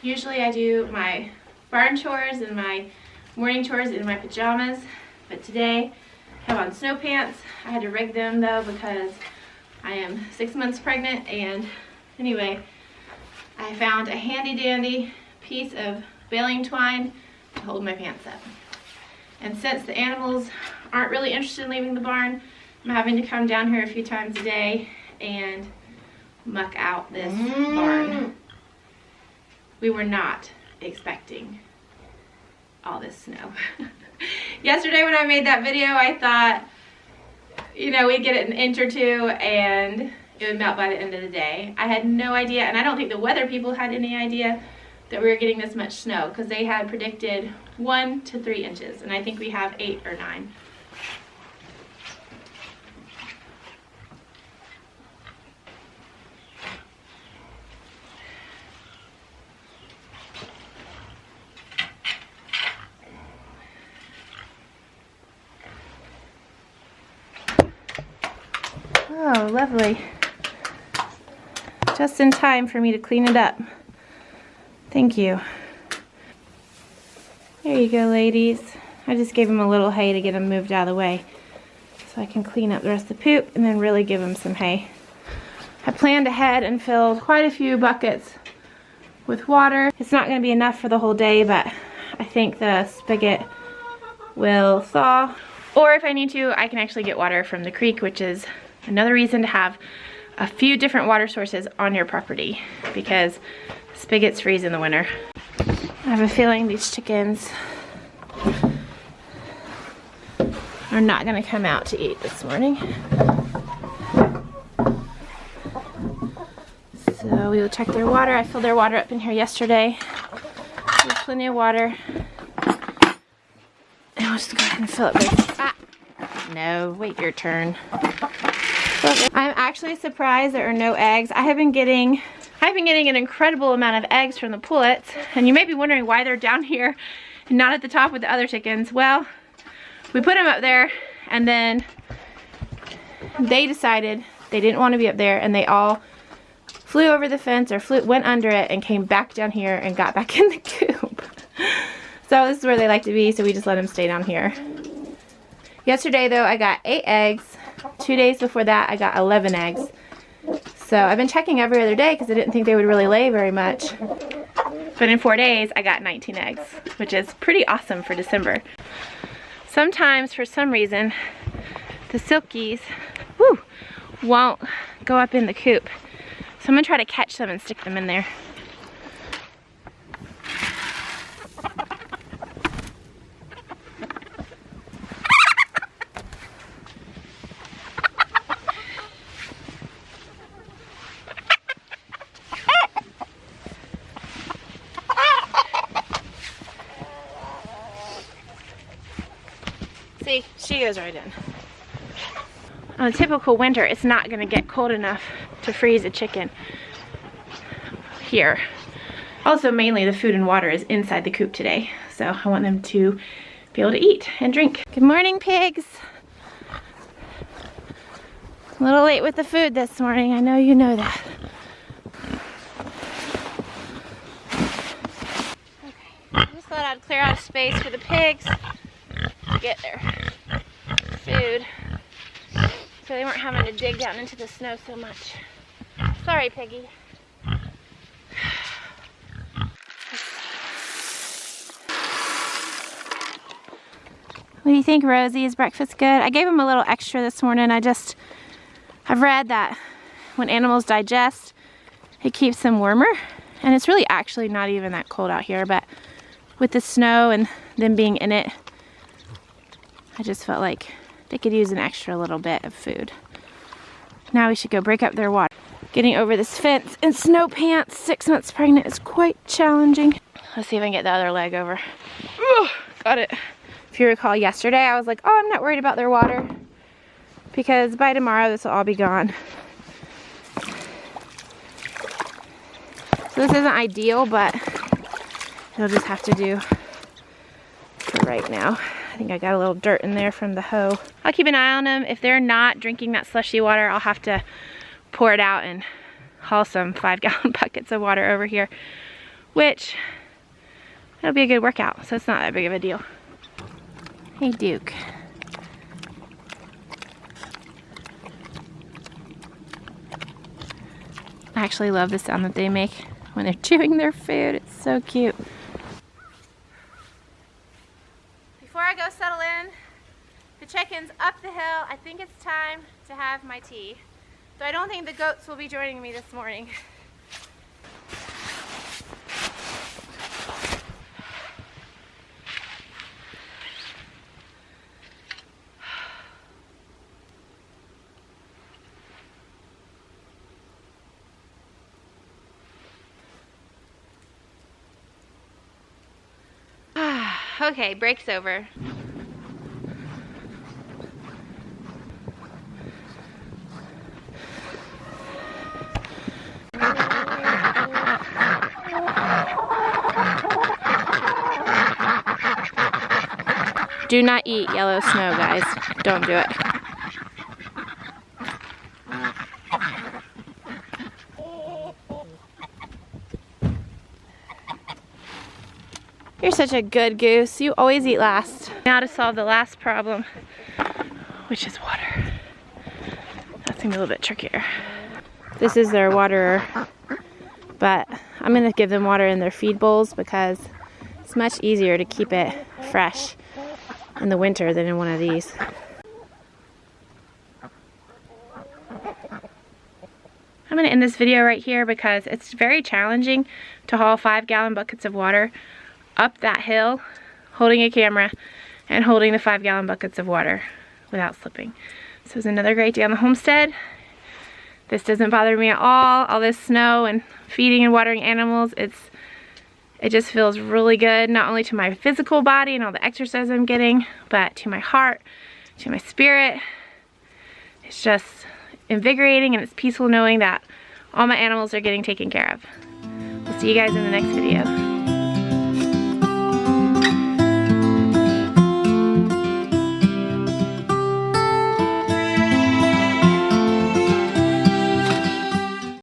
Usually I do my barn chores and my morning chores in my pajamas, but today I have on snow pants. I had to rig them though because I am 6 months pregnant, and anyway, I found a handy dandy piece of baling twine to hold my pants up. And since the animals aren't really interested in leaving the barn, I'm having to come down here a few times a day and muck out this barn. We were not expecting all this snow. Yesterday when I made that video, I thought, you know, we'd get it an inch or two and it would melt by the end of the day. I had no idea, and I don't think the weather people had any idea that we were getting this much snow, because they had predicted 1 to 3 inches, and I think we have 8 or 9. Oh, lovely. Just in time for me to clean it up. Thank you. There you go, ladies. I just gave them a little hay to get them moved out of the way so I can clean up the rest of the poop and then really give them some hay. I planned ahead and filled quite a few buckets with water. It's not going to be enough for the whole day, but I think the spigot will thaw. Or if I need to, I can actually get water from the creek, which is another reason to have a few different water sources on your property, because spigots freeze in the winter. I have a feeling these chickens are not going to come out to eat this morning. So we will check their water. I filled their water up in here yesterday. There's plenty of water. And we'll just go ahead and fill it right. No, wait your turn. I'm actually surprised there are no eggs. I've been getting an incredible amount of eggs from the pullets, and you may be wondering why they're down here and not at the top with the other chickens. Well, we put them up there, and then they decided they didn't want to be up there, and they all flew over the fence or went under it and came back down here and got back in the coop. So this is where they like to be, so we just let them stay down here. Yesterday though, I got 8 eggs. 2 days before that, I got 11 eggs. So I've been checking every other day because I didn't think they would really lay very much. But in 4 days, I got 19 eggs, which is pretty awesome for December. Sometimes, for some reason, the silkies won't go up in the coop. So I'm gonna try to catch them and stick them in there. See, she goes right in. On a typical winter, it's not going to get cold enough to freeze a chicken here. Also, mainly the food and water is inside the coop today, so I want them to be able to eat and drink. Good morning, pigs. A little late with the food this morning. I know you know that. Okay, I just thought I'd clear out a space for the pigs to get their food, so they weren't having to dig down into the snow so much. Sorry, Piggy. What do you think, Rosie? Is breakfast good? I gave him a little extra this morning. I've read that when animals digest, it keeps them warmer, and it's really actually not even that cold out here, but with the snow and them being in it, I just felt like they could use an extra little bit of food. Now we should go break up their water. Getting over this fence in snow pants, 6 months pregnant, is quite challenging. Let's see if I can get the other leg over. Ooh, got it. If you recall yesterday, I was like, oh, I'm not worried about their water, because by tomorrow this will all be gone. So this isn't ideal, but it'll just have to do for right now. I think I got a little dirt in there from the hoe. I'll keep an eye on them. If they're not drinking that slushy water, I'll have to pour it out and haul some 5-gallon buckets of water over here. which it'll be a good workout, so it's not that big of a deal. Hey, Duke. I actually love the sound that they make when they're chewing their food. It's so cute. Before I go settle in, the check-in's up the hill. I think it's time to have my tea. So I don't think the goats will be joining me this morning. Okay, break's over. Do not eat yellow snow, guys. Don't do it. You're such a good goose. You always eat last. Now to solve the last problem, which is water. That's gonna be a little bit trickier. This is their waterer, but I'm gonna give them water in their feed bowls because it's much easier to keep it fresh in the winter than in one of these. I'm gonna end this video right here because it's very challenging to haul 5-gallon buckets of water up that hill, holding a camera and holding the 5-gallon buckets of water without slipping. So it was another great day on the homestead. This doesn't bother me at all this snow and feeding and watering animals. It just feels really good, not only to my physical body and all the exercise I'm getting, but to my heart, to my spirit. It's just invigorating and it's peaceful knowing that all my animals are getting taken care of. We'll see you guys in the next video.